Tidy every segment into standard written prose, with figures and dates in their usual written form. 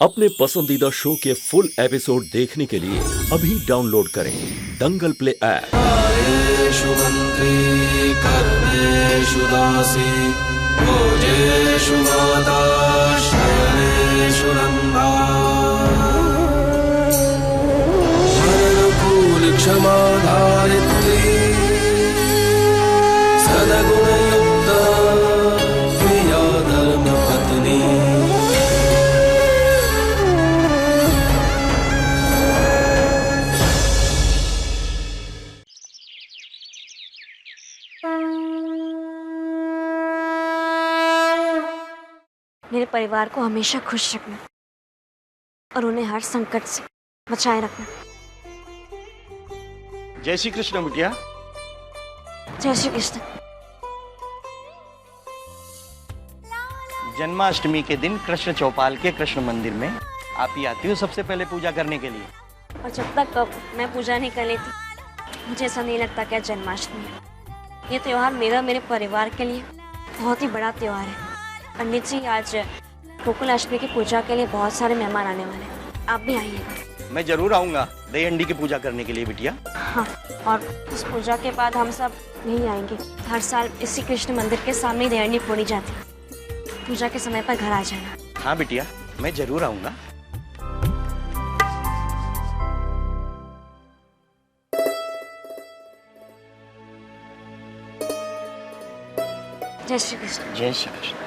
अपने पसंदीदा शो के फुल एपिसोड देखने के लिए अभी डाउनलोड करें दंगल प्ले ऐप। आयेषु मंत्री कर्मेषु दासी भोजेषु माता शयनेषु रंभा हरकुल क्षमा धारित्री सदगुणयुक्ता प्रिया धर्म पत्नी। मेरे परिवार को हमेशा खुश रखना और उन्हें हर संकट से बचाए रखना। जय श्री कृष्ण बिटिया। जय श्री कृष्ण। जन्माष्टमी के दिन कृष्ण चौपाल के कृष्ण मंदिर में आप ही आती हो सबसे पहले पूजा करने के लिए। और जब तक मैं पूजा नहीं कर लेती मुझे ऐसा नहीं लगता कि आज जन्माष्टमी है। ये त्योहार मेरे परिवार के लिए बहुत ही बड़ा त्योहार है। पंडित जी, आज गोकुलाष्टमी की पूजा के लिए बहुत सारे मेहमान आने वाले हैं, आप भी आइएगा। मैं जरूर आऊंगा दही हंडी की पूजा करने के लिए बिटिया। हाँ, और उस पूजा के बाद हम सब यहीं आएंगे। हर साल इसी कृष्ण मंदिर के सामने दही हंडी फोड़ी जाती है। पूजा के समय पर घर आ जाना। हाँ बिटिया, मैं जरूर आऊंगा। जय श्री कृष्ण। जय श्री कृष्ण।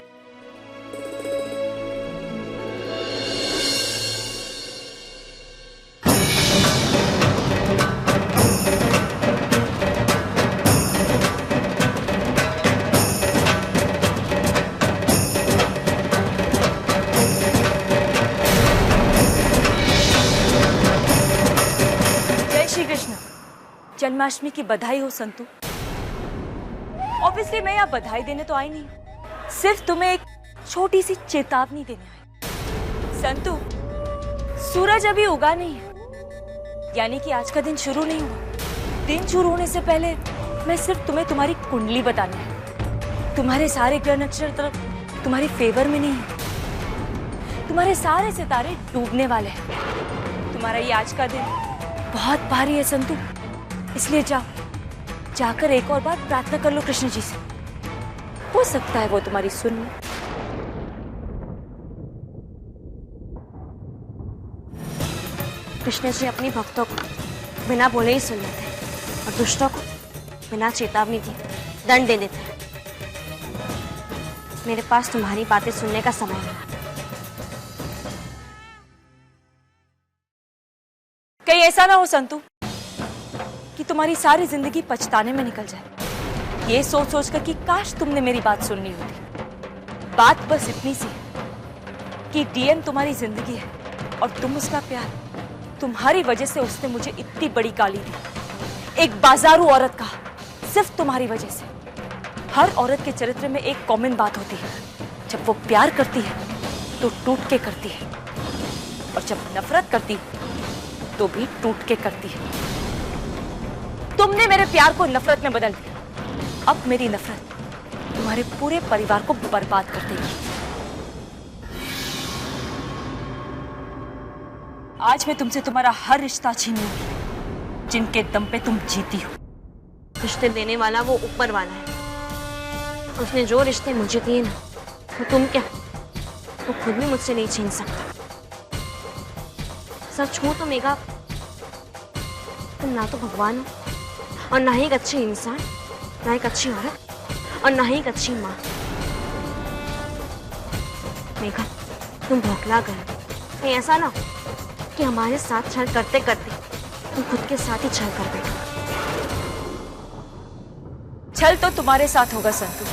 जन्माष्टमी की बधाई हो संतू। ऑब्वियसली मैं यहाँ बधाई देने तो आई नहीं, सिर्फ तुम्हें एक छोटी सी चेतावनी देने आई। संतू, सूरज अभी उगा नहीं है, यानी कि आज का दिन शुरू नहीं हुआ। दिन शुरू होने से पहले मैं सिर्फ तुम्हें तुम्हारी कुंडली बतानी है। तुम्हारे सारे ग्रह नक्षत्र तुम्हारे फेवर में नहीं है। तुम्हारे सारे सितारे डूबने वाले हैं। तुम्हारा ये आज का दिन बहुत भारी है संतू, इसलिए जाकर एक और बार प्रार्थना कर लो कृष्ण जी से। हो सकता है वो तुम्हारी सुन ले। कृष्ण जी अपनी भक्तों को बिना बोले ही सुन लेते हैं और दुष्टों को बिना चेतावनी दिए दंड दे देते हैं। मेरे पास तुम्हारी बातें सुनने का समय नहीं। कहीं ऐसा ना हो संतू कि तुम्हारी सारी जिंदगी पछताने में निकल जाए, ये सोच सोच कर कि काश तुमने मेरी बात सुननी होती। बात बस इतनी सी है कि डीएम तुम्हारी जिंदगी है और तुम उसका प्यार। तुम्हारी वजह से उसने मुझे इतनी बड़ी गाली दी, एक बाजारू औरत कहा, सिर्फ तुम्हारी वजह से। हर औरत के चरित्र में एक कॉमन बात होती है, जब वो प्यार करती है तो टूट के करती है, और जब नफरत करती है तो भी टूट के करती है। तुमने मेरे प्यार को नफरत में बदल दिया। अब मेरी नफरत तुम्हारे पूरे परिवार को बर्बाद कर देगी। आज मैं तुमसे तुम्हारा हर रिश्ता छीन लूंगी जिनके दम पे तुम जीती हो। रिश्ते देने वाला वो ऊपर वाला है। उसने जो रिश्ते मुझे दिए ना, वो तुम क्या, वो खुद भी मुझसे नहीं छीन सकता। सच हो तो मेघा, तुम ना तो भगवान हो और ना ही एक अच्छे इंसान, ना एक अच्छी औरत और ना ही एक अच्छी माँ। मेघा, तुम भौखला गए। कहीं ऐसा ना कि हमारे साथ छल करते करते तुम खुद के साथ ही छल कर बैठो। छल तो तुम्हारे साथ होगा संतू।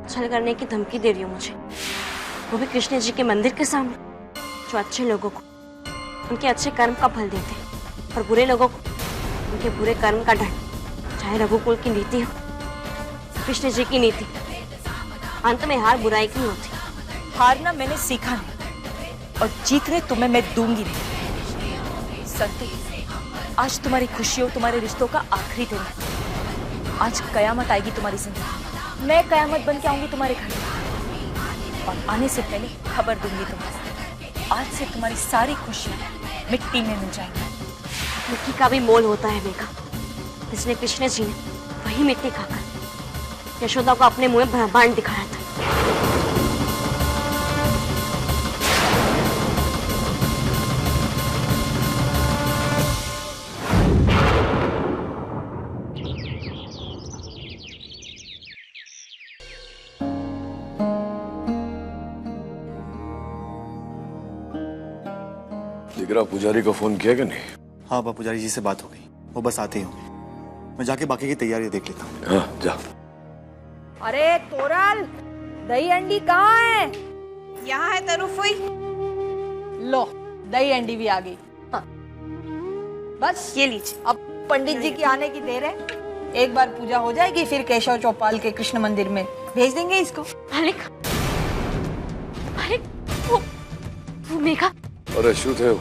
छल करने की धमकी दे रही हो मुझे, वो भी कृष्ण जी के मंदिर के सामने, जो अच्छे लोगों को उनके अच्छे कर्म का फल देते हैं और बुरे लोगों को उनके बुरे कर्म का दंड। चाहे रघुकुल की नीति हो, कृष्ण जी की नीति, अंत में हार बुराई की होती। हारना मैंने सीखा नहीं और जीतने तुम्हें मैं दूंगी नहीं। संतू, आज तुम्हारी खुशियों, तुम्हारे रिश्तों का आखिरी दिन है। आज कयामत आएगी तुम्हारी जिंदगी। मैं कयामत बन के आऊंगी तुम्हारे घर में। और आने से पहले खबर दूंगी तुम्हें। आज से तुम्हारी सारी खुशियां मिट्टी में मिल जाएंगी। मिट्टी का भी मोल होता है मेघा, जिसने कृष्ण जी ने वही मिट्टी खाकर यशोदा को अपने मुंह में ब्रह्मांड दिखाया था। जिगरा पुजारी को फोन किया कि नहीं? हाँ बापू पुजारी जी से बात हो गई, वो बस आते ही होंगे। मैं जाके बाकी की तैयारी देख लेता हूँ। हाँ जा। अरे तोरल, दही अंडी कहाँ है? यहाँ है तरुफुई। लो दही अंडी भी आ गई। हाँ। बस ये लीजिए। अब पंडित जी की आने की देर है, एक बार पूजा हो जाएगी फिर केशव चौपाल के कृष्ण मंदिर में भेज देंगे इसको। मालिक, मालिक, वो मेघा। अरे शू थे हो?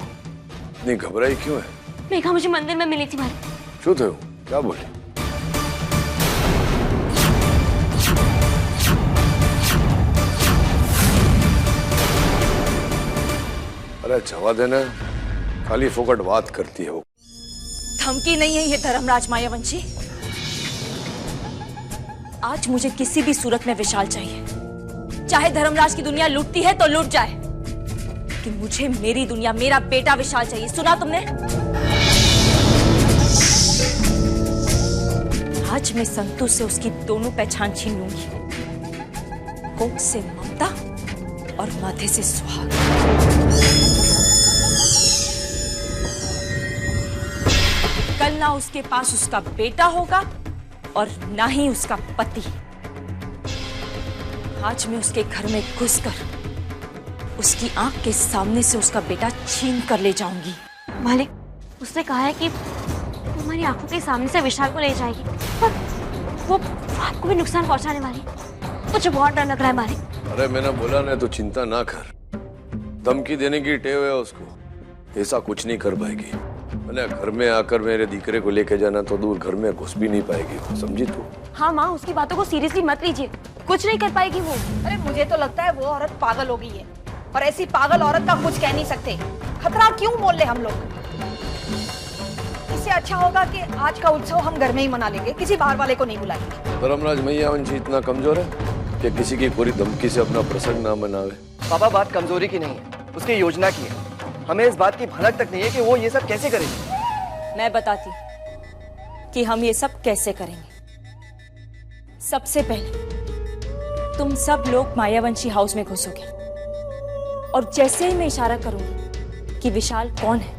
इतनी घबराई क्यों है? मेघा मुझे मंदिर में मिली थी मालिक। शू थे हो? क्या बोले? अरे जवा देना, खाली फोकट बात करती है वो। धमकी नहीं है ये धर्मराज मायावंशी। आज मुझे किसी भी सूरत में विशाल चाहिए, चाहे धर्मराज की दुनिया लूटती है तो लूट जाए, कि मुझे मेरी दुनिया, मेरा बेटा विशाल चाहिए। सुना तुमने? आज मैं संतु से उसकी दोनों पहचान छीन लूंगी, कोख से ममता और माथे से सुहाग। कल ना उसके पास उसका बेटा होगा और ना ही उसका पति। आज मैं उसके घर में घुसकर उसकी आंख के सामने से उसका बेटा छीन कर ले जाऊंगी। मालिक, उसने कहा है कि हमारी आंखों के सामने से विशाल को ले जाएगी, पर वो आपको भी नुकसान पहुंचाने वाली। मुझे बहुत डर लग रहा है मालिक। अरे मैंने बोला ना, तो चिंता ना कर। धमकी देने की टेव है उसको, ऐसा कुछ नहीं कर पाएगी। मैंने घर में आकर मेरे दीकरे को लेके जाना तो दूर, घर में घुस भी नहीं पाएगी, समझी तू? हाँ माँ, उसकी बातों को सीरियसली मत लीजिए, कुछ नहीं कर पाएगी वो। अरे मुझे तो लगता है वो औरत पागल हो गई है, और ऐसी पागल औरत का कुछ कह नहीं सकते। खतरा क्यों मोल ले हम लोग? इससे अच्छा होगा कि आज का उत्सव हम घर में ही मना लेंगे, किसी बाहर वाले को नहीं बुलाएंगे। धर्मराज मैयावंशी इतना कमजोर है कि किसी की पूरी धमकी से अपना प्रसंग ना मनावे? पापा, बात कमजोरी की नहीं है, उसकी योजना की है। हमें इस बात की भनक तक नहीं है कि वो ये सब कैसे करेगी। मैं बताती हूं कि हम ये सब कैसे करेंगे। सबसे पहले तुम सब लोग मायावंशी हाउस में घुसोगे, और जैसे ही मैं इशारा करूंगी कि विशाल कौन है,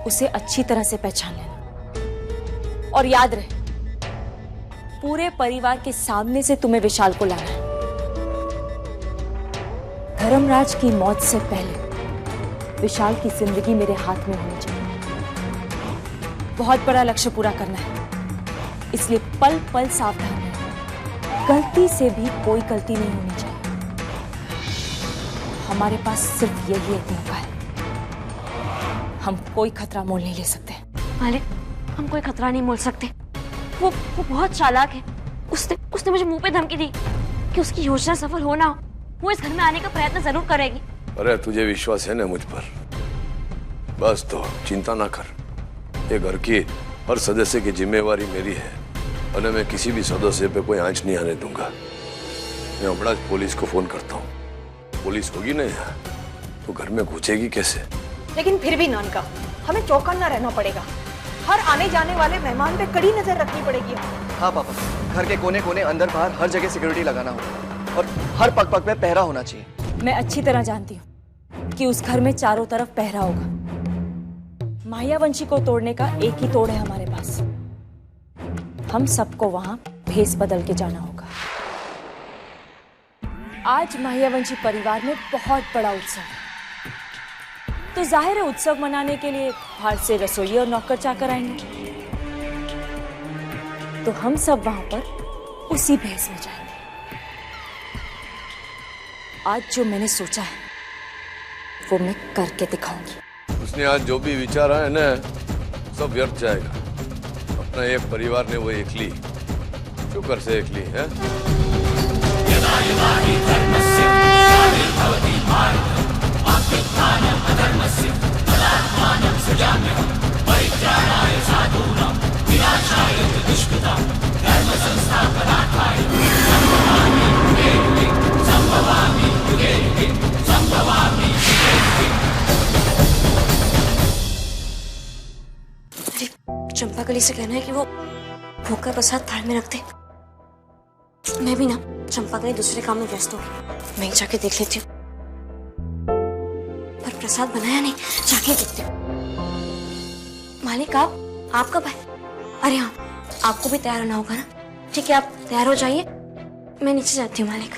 उसे अच्छी तरह से पहचान लेना। और याद रहे, पूरे परिवार के सामने से तुम्हें विशाल को लाना है। धर्मराज की मौत से पहले विशाल की जिंदगी मेरे हाथ में होनी चाहिए। बहुत बड़ा लक्ष्य पूरा करना है, इसलिए पल पल सावधान रहें। गलती से भी कोई गलती नहीं होनी चाहिए। हमारे पास सिर्फ यही एक मौका है, हम कोई खतरा मोल नहीं ले सकते। मालिक, हम कोई खतरा नहीं मोल सकते। वो बहुत चालाक है। उसने मुझे मुंह पे धमकी दी कि उसकी योजना सफल हो ना हो, वो इस घर में आने का प्रयत्न जरूर करेगी। अरे तुझे विश्वास है ना मुझ पर? बस तो चिंता ना कर। ये घर की हर सदस्य की जिम्मेवारी मेरी है, और मैं किसी भी सदस्य पे कोई आंच नहीं आने दूंगा। मैं हमारा पुलिस को फोन करता हूँ। पुलिस होगी ना यहाँ, तो घर में घुसेगी कैसे? लेकिन फिर भी नानका, हमें चौकन्ना रहना पड़ेगा। हर आने जाने वाले मेहमान पे कड़ी नजर रखनी पड़ेगी। हाँ पापा, घर के कोने कोने, अंदर बाहर हर जगह सिक्योरिटी लगाना होगा, और हर पग पग पे पहरा होना चाहिए। मैं अच्छी तरह जानती हूँ कि उस घर में चारों तरफ पहरा होगा। मायावंशी को तोड़ने का एक ही तोड़ है हमारे पास। हम सबको वहां भेस बदल के जाना होगा। आज मायावंशी परिवार में बहुत बड़ा उत्सव है, तो जाहिर है उत्सव मनाने के लिए बाहर से रसोई और नौकर चाकर आएंगे, तो हम सब वहां पर उसी भेस में जाएंगे। आज जो मैंने सोचा है वो मैं करके दिखाऊंगी। उसने आज जो भी विचारा है ना, सब व्यर्थ जाएगा। अपना एक परिवार ने वो एकली, शुक्र से एकली है। कली से कहना है कि वो भोग का प्रसाद थाल में रख दे। मैं भी ना चंपा कली दूसरे काम में व्यस्त होगी, मैं जाके देख लेती हूँ। पर प्रसाद बनाया नहीं, जाके देखती हूँ। मालिक आप कब आए? अरे हाँ, आपको भी तैयार होना होगा ना। ठीक है, आप तैयार हो जाइए, मैं नीचे जाती हूँ मालिक।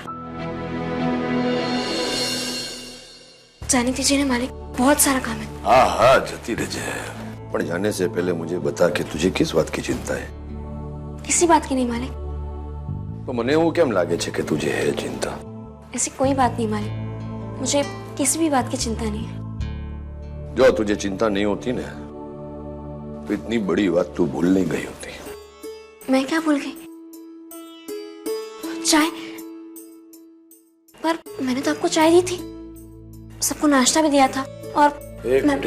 जाने दीजिए ना मालिक, बहुत सारा काम है। हाँ हाँ जती रहे, पर जाने से पहले मुझे बता कि तुझे किस बात की चिंता है? किसी बात की नहीं मालिक। तो मने वो केम लागे छे कि तुझे है चिंता? ऐसी कोई बात नहीं मालिक, मुझे किसी भी बात की चिंता नहीं है। जो तुझे चिंता नहीं होती ना, तो इतनी बड़ी बात तू भूल नहीं गई होती। मैं क्या भूल गई? चाय, पर मैंने तो आपको चाय दी थी, सबको नाश्ता भी दिया था। और एक मिनट,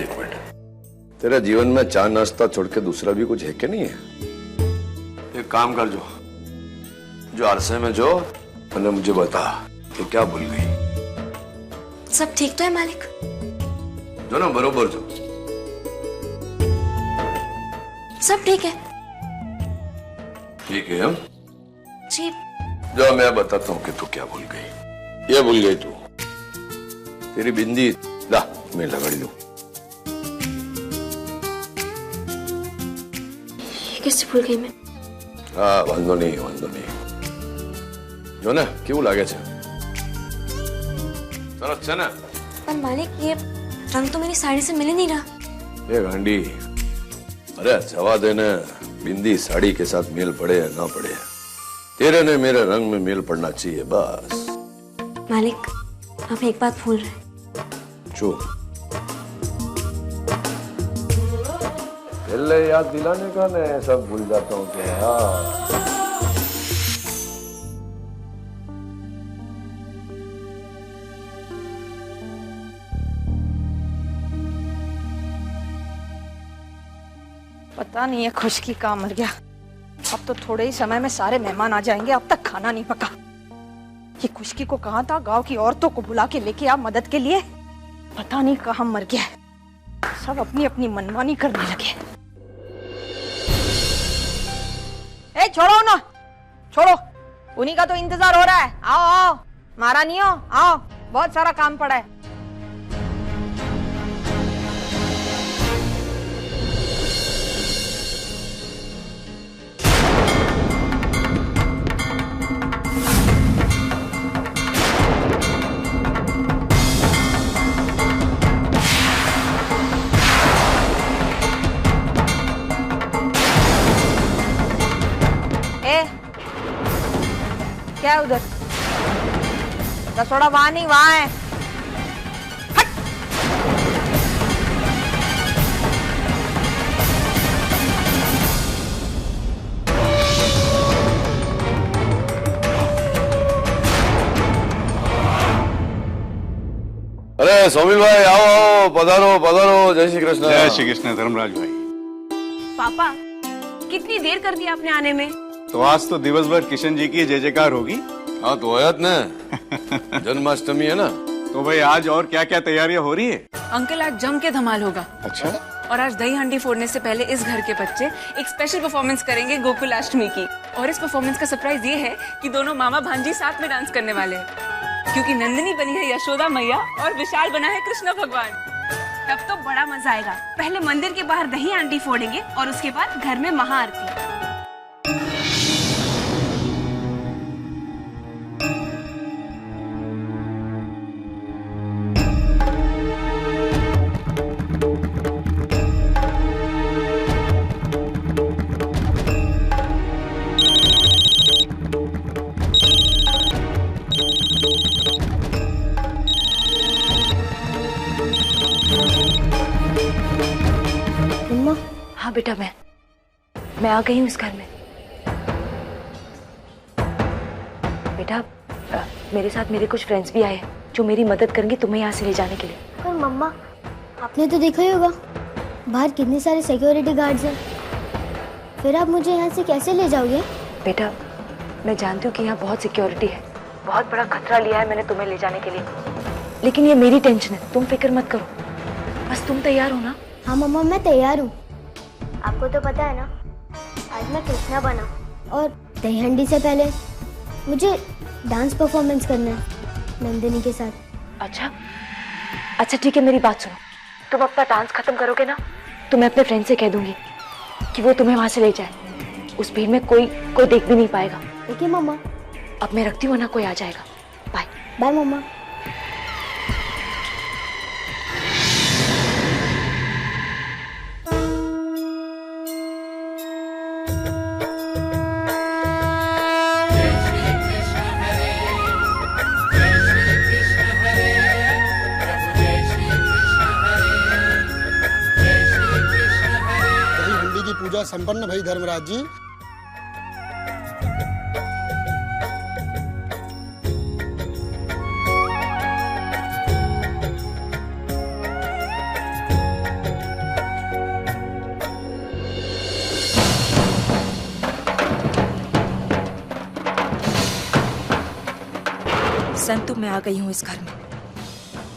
तेरा जीवन में चाय नाश्ता छोड़ के दूसरा भी कुछ है कि नहीं है? एक काम कर, जो अरसे में जो मैंने मुझे बता कि क्या भूल गई? सब ठीक तो है मालिक? जो ना बरोबर जो सब ठीक है। ठीक है हम जी। जो मैं बताता हूँ कि तू क्या भूल गई। ये भूल गई तू तेरी बिंदी, ला मैं लगा दूं। ये कैसे भूल गई मैं? हाँ वांधो नहीं जो ना क्यों लागे छे? सरस छे ना? पर मालिक ये रंग तो मेरी साड़ी से मिल ही नहीं रहा। ये गांडी, अरे जवा देने, बिंदी साड़ी के साथ मेल पड़े या ना पड़े, तेरे ने मेरे रंग में मेल पड़ना चाहिए बस। मालिक आप एक बात भूल रहे। चुप। पहले याद दिलाने का मैं सब भूल जाता हूँ कि हाँ। पता नहीं है खुशकी कहाँ मर गया। अब तो थोड़े ही समय में सारे मेहमान आ जाएंगे, अब तक खाना नहीं पका। ये खुशकी को कहा था गांव की औरतों को बुला के लेके आ मदद के लिए, पता नहीं कहाँ मर गया है। सब अपनी अपनी मनमानी करने लगे। ए छोड़ो ना, छोड़ो, उन्हीं का तो इंतजार हो रहा है। आओ आओ, महारानियों आओ, बहुत सारा काम पड़ा है। क्या है उधर? रसोड़ा वहां नहीं, वहां है। हट। अरे सोमिल भाई आओ आओ, पधारो पधारो। जय श्री कृष्ण। जय श्री कृष्ण धर्मराज भाई। पापा कितनी देर कर दी आपने आने में? तो आज तो दिवस भर किशन जी की जय जयकार होगी। हाँ तो आयत न जन्माष्टमी है ना, तो भाई आज और क्या क्या तैयारियां हो रही है? अंकल आज जम के धमाल होगा। अच्छा। और आज दही हांडी फोड़ने से पहले इस घर के बच्चे एक स्पेशल परफॉर्मेंस करेंगे गोकुलाष्टमी की। और इस परफॉर्मेंस का सरप्राइज ये है कि दोनों मामा भांजी साथ में डांस करने वाले हैं, क्योंकि नंदिनी बनी है यशोदा मैया और विशाल बना है कृष्ण भगवान। तब तो बड़ा मजा आएगा। पहले मंदिर के बाहर दही हांडी फोड़ेंगे और उसके बाद घर में महाआरती। हाँ बेटा, मैं आ गई हूँ इस घर में। बेटा मेरे साथ मेरे कुछ फ्रेंड्स भी आए हैं जो मेरी मदद करेंगे तुम्हें यहाँ से ले जाने के लिए। पर मम्मा आपने तो देखा ही होगा बाहर कितने सारे सिक्योरिटी गार्ड्स हैं, फिर आप मुझे यहाँ से कैसे ले जाओगे? बेटा मैं जानती हूँ कि यहाँ बहुत सिक्योरिटी है, बहुत बड़ा खतरा लिया है मैंने तुम्हें ले जाने के लिए, लेकिन ये मेरी टेंशन है, तुम फिक्र मत करो, बस तुम तैयार हो ना? हाँ मम्मा मैं तैयार हूँ। आपको तो पता है ना आज मैं कृष्णा बना और दही हंडी से पहले मुझे डांस परफॉर्मेंस करना है नंदिनी के साथ। अच्छा अच्छा ठीक है, मेरी बात सुनो। तुम अपना डांस खत्म करोगे ना तो मैं अपने फ्रेंड से कह दूंगी कि वो तुम्हें वहां से ले जाए। उस भीड़ में कोई देख भी नहीं पाएगा। ठीक है मम्मा। अब मैं रखती हूँ ना, कोई आ जाएगा। बाय बाय मम्मा। पूजा संपन्न भाई धर्मराज जी। संतु, मैं आ गई हूँ इस घर में।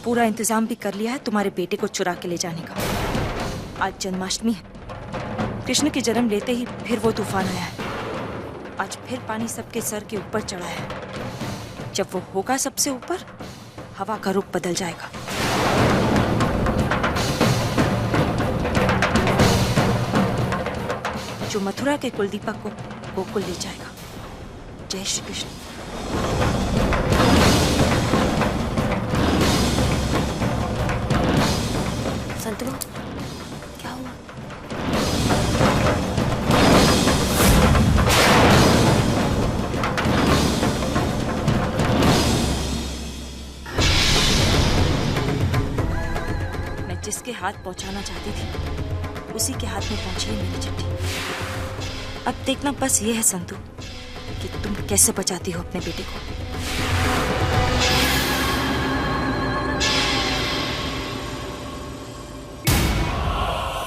पूरा इंतजाम भी कर लिया है तुम्हारे बेटे को चुरा के ले जाने का। आज जन्माष्टमी है। कृष्ण के जन्म लेते ही फिर वो तूफान आया है। आज फिर पानी सबके सर के ऊपर चढ़ा है। जब वो होगा सबसे ऊपर, हवा का रुख बदल जाएगा। जो मथुरा के कुलदीपक को गोकुल ले जाएगा। जय श्री कृष्ण। संतु, क्या हुआ? मैं जिसके हाथ पहुंचाना चाहती थी उसी के हाथ में पहुंची है मेरी चिट्ठी। अब देखना बस ये है संतु कि तुम कैसे बचाती हो अपने बेटे को।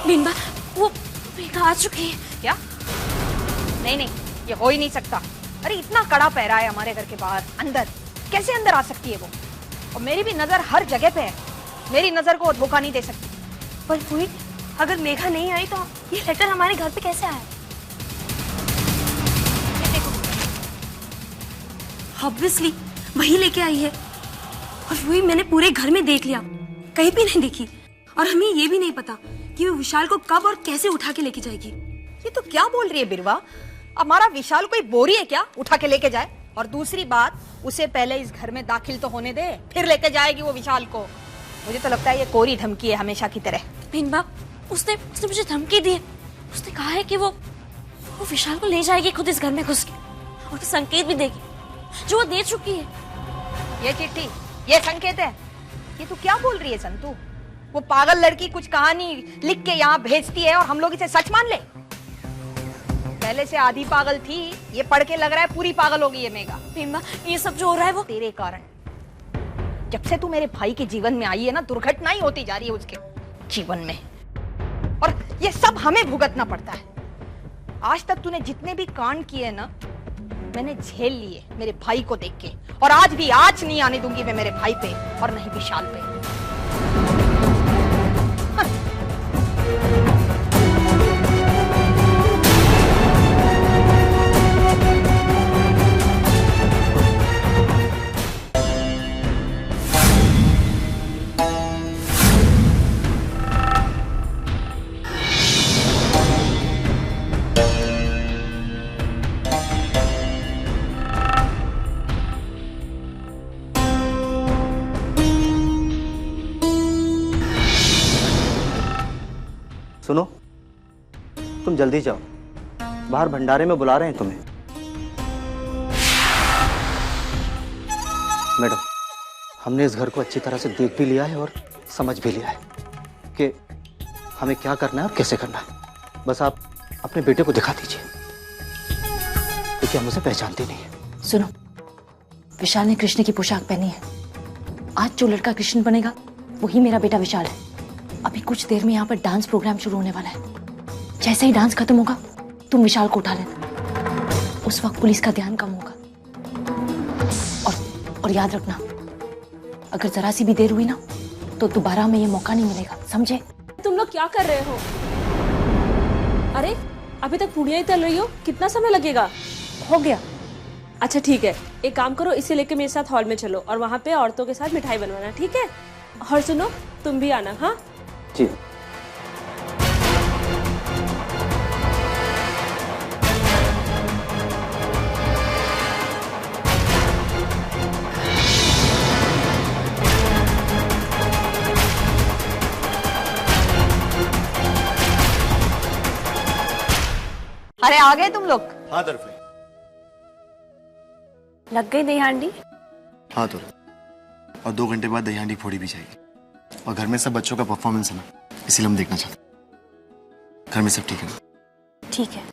बिंबा, वो मेघा आ चुकी है क्या? नहीं नहीं, ये हो ही नहीं सकता। अरे इतना कड़ा पहरा है हमारे घर के बाहर, अंदर कैसे अंदर आ सकती है वो? और मेरी भी नजर हर जगह पे है, मेरी नजर को धोखा नहीं दे सकती। पर फूई, अगर मेघा नहीं आई तो ये लेटर हमारे घर पे कैसे आया? ये देखो, ऑब्वियसली वही लेके आई है। और फूई, मैंने पूरे घर में देख लिया, कहीं भी नहीं देखी। और हमें ये भी नहीं पता कि वो विशाल को कब और कैसे उठा के लेके जाएगी। ये तो क्या बोल रही है बिरवा? हमारा विशाल कोई बोरी है क्या उठा के लेके जाए? और दूसरी बात, उसे पहले इस घर में दाखिल तो होने दे, फिर लेके जाएगी वो विशाल को। मुझे तो लगता है ये कोरी धमकी है हमेशा की तरह। बिंबा, उसने मुझे धमकी दी है। उसने कहा है कि वो विशाल को ले जाएगी खुद इस घर में घुस के, और संकेत भी देगी जो वो दे चुकी है। ये चिट्ठी, ये संकेत है? ये तू क्या बोल रही है संतु? वो पागल लड़की कुछ कहानी लिख के यहाँ भेजती है और हम लोग इसे सच मान ले? पहले से आधी पागल थी, ये पढ़ के लग रहा है पूरी पागल होगी ये मेघा। बिंबा, ये सब जो हो रहा है वो तेरे कारण। जब से तू मेरे भाई के जीवन में आई है ना, दुर्घटना ही होती जा रही है उसके जीवन में, और ये सब हमें भुगतना पड़ता है। आज तक तूने जितने भी कांड किए ना, मैंने झेल लिए मेरे भाई को देख के, और आज भी आँच नहीं आने दूंगी मैं मेरे भाई पे और नहीं विशाल पे। सुनो, तुम जल्दी जाओ, बाहर भंडारे में बुला रहे हैं तुम्हें। मैडम, हमने इस घर को अच्छी तरह से देख भी लिया है और समझ भी लिया है कि हमें क्या करना है और कैसे करना है। बस आप अपने बेटे को दिखा दीजिए, क्योंकि हम उसे पहचानते नहीं है। सुनो, विशाल ने कृष्ण की पोशाक पहनी है। आज जो लड़का कृष्ण बनेगा वही मेरा बेटा विशाल है। अभी कुछ देर में यहाँ पर डांस प्रोग्राम शुरू होने वाला है। जैसे ही डांस खत्म होगा तुम विशाल को उठा लेना। उस वक्त पुलिस का ध्यान कम होगा। और याद रखना, अगर जरा सी भी देर हुई ना तो दोबारा हमें ये मौका नहीं मिलेगा, समझे? तुम लोग क्या कर रहे हो? अरे अभी तक पूड़ियाँ ही तल रही हो, कितना समय लगेगा? हो गया। अच्छा ठीक है, एक काम करो, इसे लेके मेरे साथ हॉल में चलो और वहाँ पे औरतों के साथ मिठाई बनवाना, ठीक है? और सुनो, तुम भी आना। हाँ जी। अरे आ गए तुम लोग? हाँ तरफे। लग गई दही हांडी? हाँ तो और 2 घंटे बाद दही हांडी फोड़ी भी जाएगी। और घर में सब बच्चों का परफॉर्मेंस है ना, इसीलिए हम देखना चाहते हैं। घर में सब ठीक है ना? ठीक है।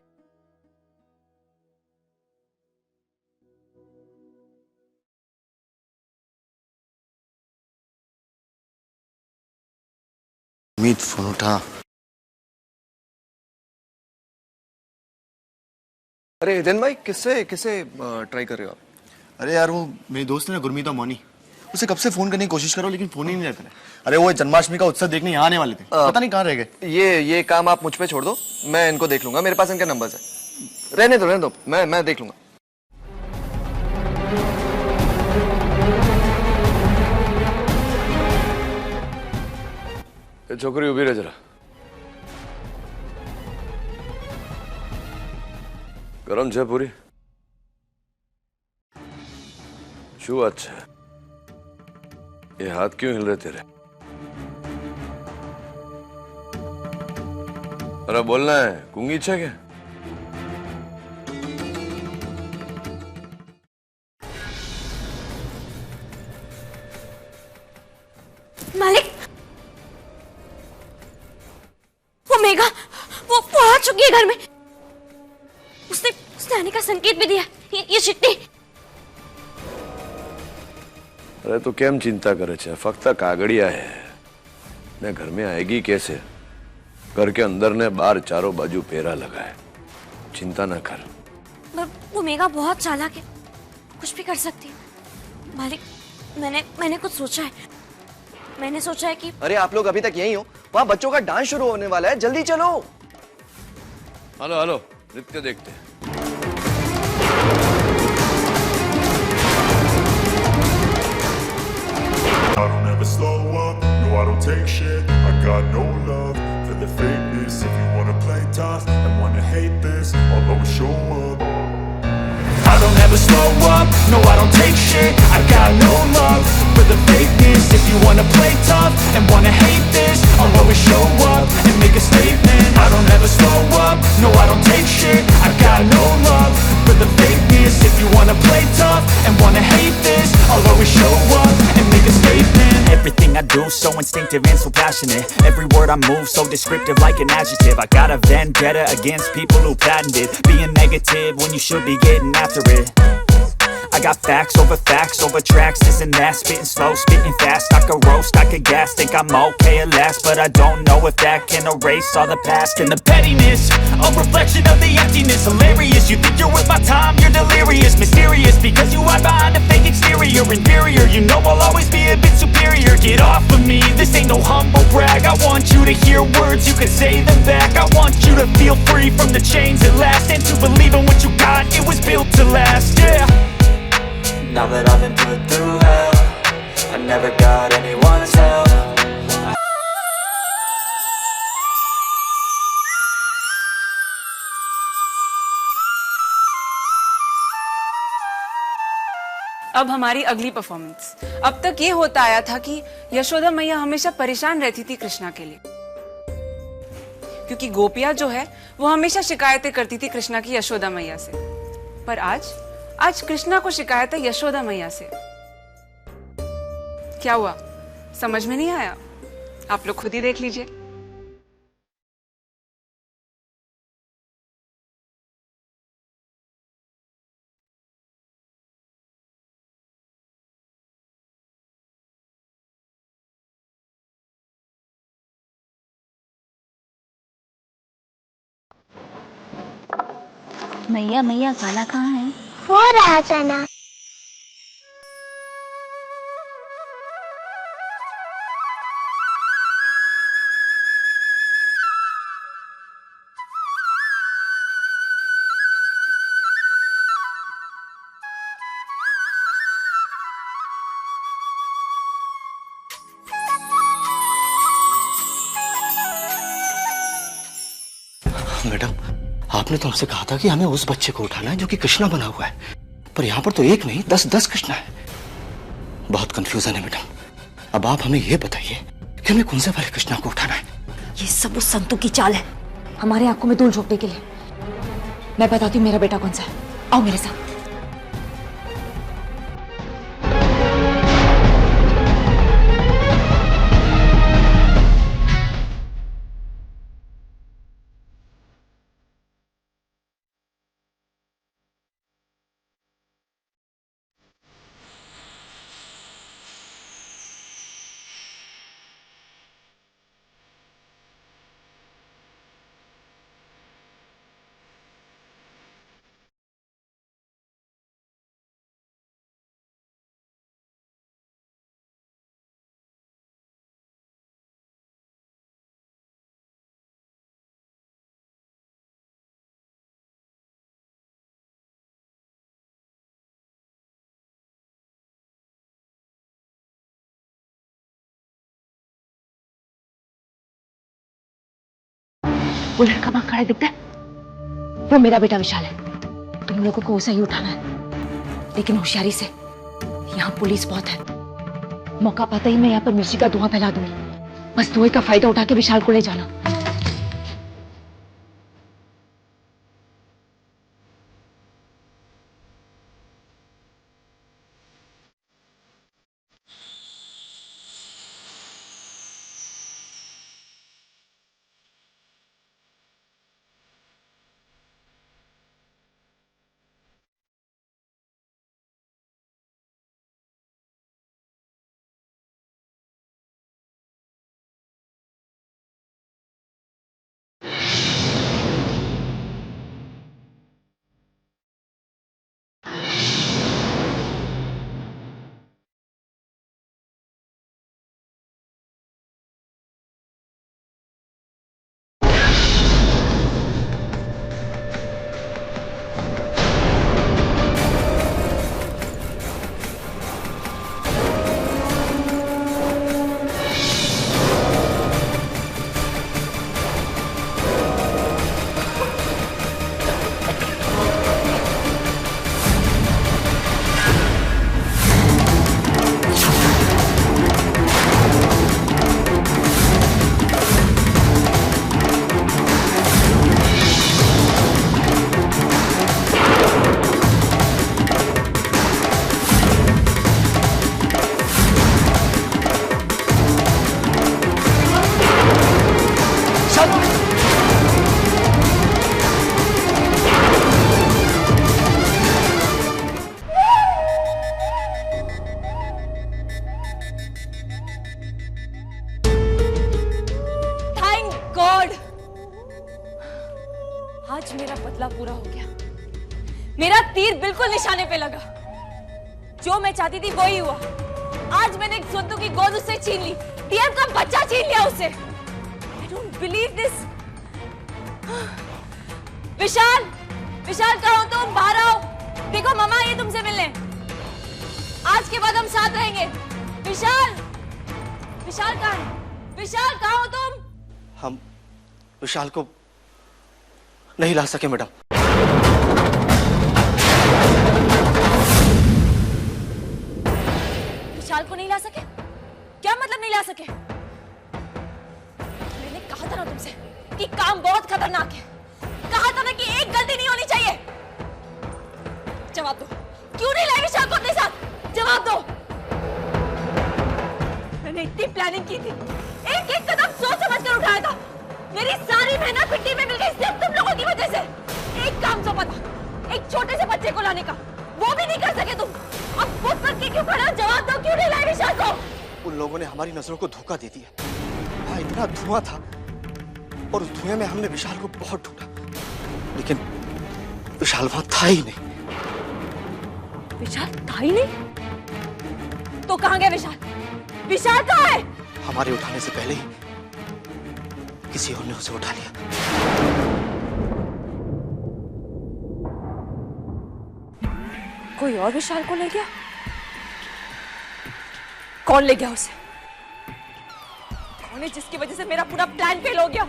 उम्मीद फोन उठा। अरे हितेन भाई, किससे ट्राई कर रहे हो आप? अरे यार वो मेरी दोस्त है ना गुरमीत और मौनी, उसे कब से फोन करने की कोशिश करो लेकिन फोन ही नहीं रहता है। अरे वो जन्माष्टमी का उत्सव देखने यहाँ आने वाले थे, पता नहीं कहाँ रह गए। ये काम आप मुझ पे छोड़ दो, मैं इनको देख लूंगा, मेरे पास इनके नंबर्स है। रहने दो, मैं देख लूंगा। ये छोकरी उभी रह जरा। गरम छे पूरी? शू अच्छा है? ये हाथ क्यों हिल रहे तेरे? अरे बोलना है, गूंगी छे क्या? मालिक, वो मेघा, वो आ चुकी है घर में। उसने आने का संकेत भी दिया। ये चिट्ठी। अरे तो केम चिंता करे छे? फक्त कागड़िया है ने घर में आएगी कैसे? घर के अंदर ने बाहर चारों बाजू पेरा लगा है, चिंता ना कर। वो मेघा बहुत चालाक है, कुछ भी कर सकती है। मालिक, मैंने कुछ सोचा है। मैंने सोचा है कि अरे आप लोग अभी तक यहीं हो? वहाँ बच्चों का डांस शुरू होने वाला है, जल्दी चलो। हेलो नृत्य देखते हैं। I don't ever slow up, no I don't take shit. I got no love for the fakeness. If you wanna play tough and wanna hate this, I'll always show up. I don't ever slow up, no I don't take shit. I got no love for the fakeness. If you wanna play tough and wanna hate this, I'll always show up and make a statement. I don't ever slow up, no I don't take shit. I got no love for the fakeness. If you wanna play tough and wanna hate this, I'll always show up and make a statement. Everything I do so instinctive and so passionate. Every word I move so descriptive like an adjective. I got a vendetta against people who patented being negative when you should be getting after it. I got facts over tracks, this and that. Spitting slow, spitting fast. I could roast, I could gas. Think I'm okay at last, but I don't know if that can erase all the past. And the pettiness, a reflection of the emptiness. Hilarious, you think you're worth my time, you're delirious. Mysterious, because you hide behind a fake exterior. Inferior, you know I'll always be a bit superior. Get off of me, this ain't no humble brag. I want you to hear words, you can say them back. I want you to feel free from the chains at last, and to believe in what you got, it was built to last, yeah. Now that I've been put through hell, I never got anyone's help. अब हमारी अगली performance. अब तक ये होता आया था कि यशोदा मैया हमेशा परेशान रहती थी कृष्णा के लिए, क्योंकि गोपिया जो है वो हमेशा शिकायतें करती थी कृष्णा की यशोदा मैया से। पर आज कृष्णा को शिकायत है यशोदा मैया से। क्या हुआ, समझ में नहीं आया? आप लोग खुद ही देख लीजिए। मैया मैया खाना कहाँ है? हो रहा चना। मैडम, आपने तो हमसे कहा था कि हमें उस बच्चे को उठाना है जो कि कृष्णा बना हुआ है, पर यहाँ पर तो एक नहीं 10-10 कृष्णा है। बहुत कंफ्यूजन है मैडम। अब आप हमें ये बताइए कि हमें कौन से वाले कृष्णा को उठाना है? ये सब उस संतू की चाल है, हमारे आंखों में धूल झोंकने के लिए। मैं बताती हूँ मेरा बेटा कौन सा है, आओ मेरे साथ। वो लड़का वहां खड़ा दिखता है, वो मेरा बेटा विशाल है। तुम लोगों को उसे ही उठाना है, लेकिन होशियारी से। यहाँ पुलिस बहुत है, मौका पाते ही मैं यहाँ पर मिर्ची का धुआं फैला दूंगी। बस धुएं का फायदा उठा के विशाल को ले जाना। आज मेरा बदला पूरा हो गया। मेरा तीर बिल्कुल निशाने पे लगा। जो मैं चाहती थी वो ही हुआ। आज मैंने एक सोतू की गोद उससे छीन ली, डीएम का बच्चा छीन लिया उससे। I don't believe this। विशाल, विशाल कहाँ हो तुम? बाहर आओ। देखो मामा ये तुमसे मिलने। आज के बाद हम साथ रहेंगे। विशाल, विशाल कहाँ है? विशाल कहाँ हो तुम? हम विशाल को नहीं ला सके मैडम। विशाल को नहीं ला सके? क्या मतलब नहीं ला सके? मैंने कहा था ना तुमसे कि काम बहुत खतरनाक है। कहा था ना कि एक गलती नहीं होनी चाहिए। जवाब दो, क्यों नहीं लाए विशाल को अपने साथ? जवाब दो। मैंने इतनी प्लानिंग की थी, एक एक कदम सोच समझ कर उठाया था। मेरी सारी मेहनत मिट्टी में मिल गई सिर्फ तुम लोगों की वजह से। एक काम सौंपा था, एक छोटे से बच्चे को लाने का, वो भी नहीं कर सके तुम। अब खुद पर के क्यों खड़ा? जवाब दो, क्यों नहीं लाए विशाल को? उन लोगों ने हमारी नजरों को धोखा दे दिया। वहाँ इतना धुआं था और उस धुएं में हमने विशाल को बहुत ढूंढा, लेकिन विशाल वहां था ही नहीं। विशाल था ही नहीं? तो कहाँ गया विशाल? विशाल कहाँ है? हमारे उठाने से पहले ही किसी और ने उसे उठा लिया। कोई और विशाल को ले गया? कौन ले गया उसे? कौन है जिसकी वजह से मेरा पूरा प्लान फेल हो गया?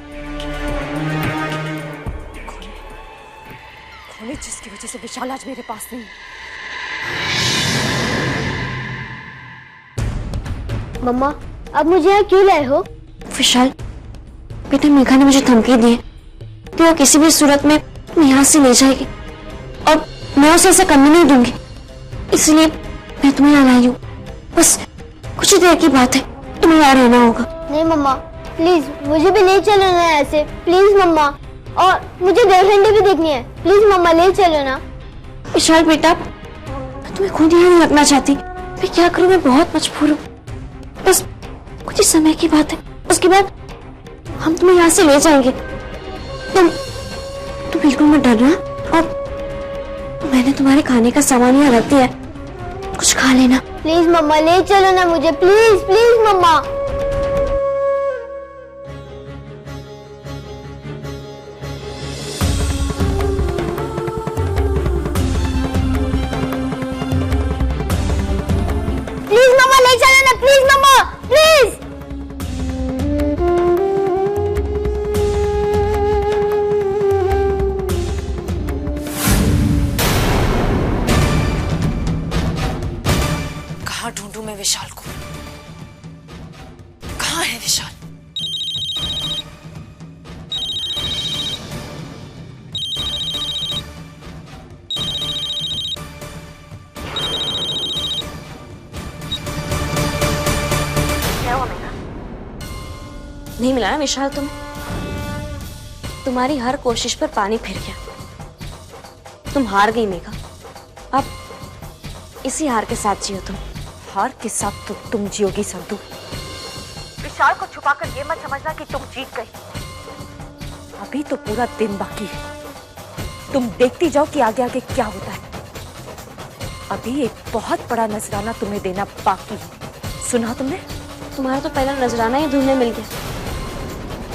कॉलेज जिसकी वजह से विशाल आज मेरे पास नहीं है। मम्मा, अब मुझे यहाँ क्यों लाए हो? विशाल, बेटा मेघा ने मुझे धमकी दी है कि वो किसी भी सूरत में यहाँ से ले जाएगी और मैं उसे ऐसा करने नहीं दूंगी, इसलिए मैं तुम्हें यहाँ लाई हूँ। बस कुछ ही देर की बात है, तुम्हें यहाँ रहना होगा। नहीं मम्मा, प्लीज मुझे भी ले चलो ना ऐसे, प्लीज मम्मा। और मुझे दहीहंडी भी देखनी है, प्लीज मम्मा ले चलो ना। विशाल बेटा, मैं तुम्हें खुद यहाँ नहीं रखना चाहती, मैं क्या करूँ, मैं बहुत मजबूर हूँ। बस कुछ ही समय की बात है, उसके बाद हम तुम्हें यहाँ से ले जाएंगे। तुम बिल्कुल मत डरना, और मैंने तुम्हारे खाने का सामान यहाँ रख दिया है, कुछ खा लेना। प्लीज मम्मा ले चलो ना मुझे, प्लीज प्लीज मम्मा। प्लीज मम्मा ले चलो ना, प्लीज मम्मा, प्लीज। कहाँ ढूंढूं मैं विशाल को? कहाँ है विशाल? नहीं मिला ना विशाल तुम्हें? तुम्हारी हर कोशिश पर पानी फिर गया, तुम हार गई मेघा। अब इसी हार के साथ जियो तुम। हार के साथ तो तुम जियोगी संतू। विशाल को छुपाकर ये मत समझना कि तुम जीत गई, अभी तो पूरा दिन बाकी है। तुम देखती जाओ कि आगे आगे क्या होता है। अभी एक बहुत बड़ा नजराना तुम्हें देना बाकी है, सुना तुमने? तुम्हारा तो पहला नजराना ही ढूंढने मिल गया।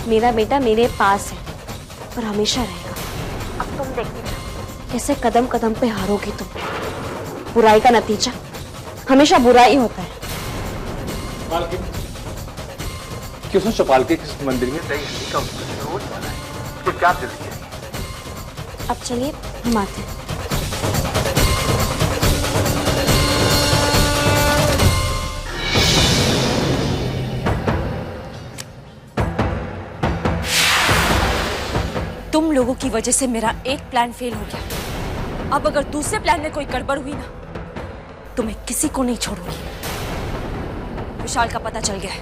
मेरा बेटा मेरे पास है और हमेशा रहेगा। अब तुम देखती जाओ कैसे कदम कदम पे हारोगी तुम। बुराई का नतीजा हमेशा बुरा ही होता है। क्यों चौपाल के किस मंदिर में दही का रोज बना है, तो क्या जल्दी है? अब चलिए हम आते हैं। तुम लोगों की वजह से मेरा एक प्लान फेल हो गया। अब अगर दूसरे प्लान में कोई गड़बड़ हुई ना, तो मैं किसी को नहीं छोड़ूंगी। विशाल का पता चल गया है,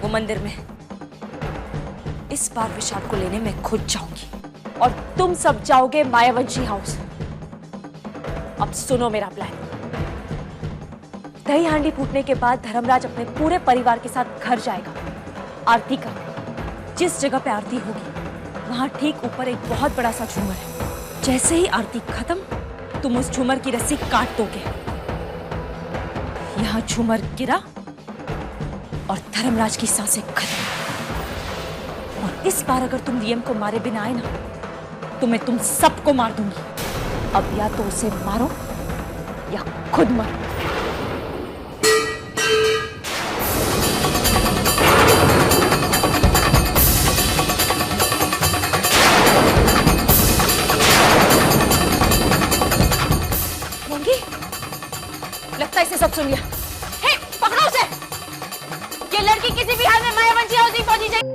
वो मंदिर में। इस बार विशाल को लेने मैं खुद जाऊंगी और तुम सब जाओगे मायावंशी हाउस। अब सुनो मेरा प्लान। दही हांडी फूटने के बाद धर्मराज अपने पूरे परिवार के साथ घर जाएगा आरती करने। जिस जगह पे आरती होगी वहां ठीक ऊपर एक बहुत बड़ा सा झूमर है। जैसे ही आरती खत्म, तुम उस झूमर की रस्सी काट दोगे। यहाँ झूमर गिरा और धर्मराज की सांसें खत्म। और इस बार अगर तुम नियम को मारे बिना आए ना, तो मैं तुम सबको मार दूंगी। अब या तो उसे मारो या खुद मरो। लगता है इसे सब सुन लिया। हे, पकड़ो उसे। ये लड़की किसी भी हाल में मायावंशी हाउस नहीं पहुंची जाएगी।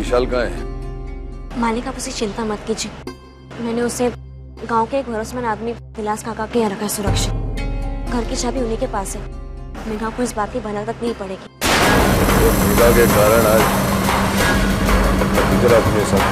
विशाल कहाँ है? मालिक आप उसे चिंता मत कीजिए, मैंने उसे गांव के एक भरोसेमंद आदमी विलास काका के यहाँ रखा है सुरक्षित। घर की चाबी उन्हीं के पास है, मीना को इस बात की भनक नहीं पड़ेगी। तो मीना के कारण आज इधर अपने साथ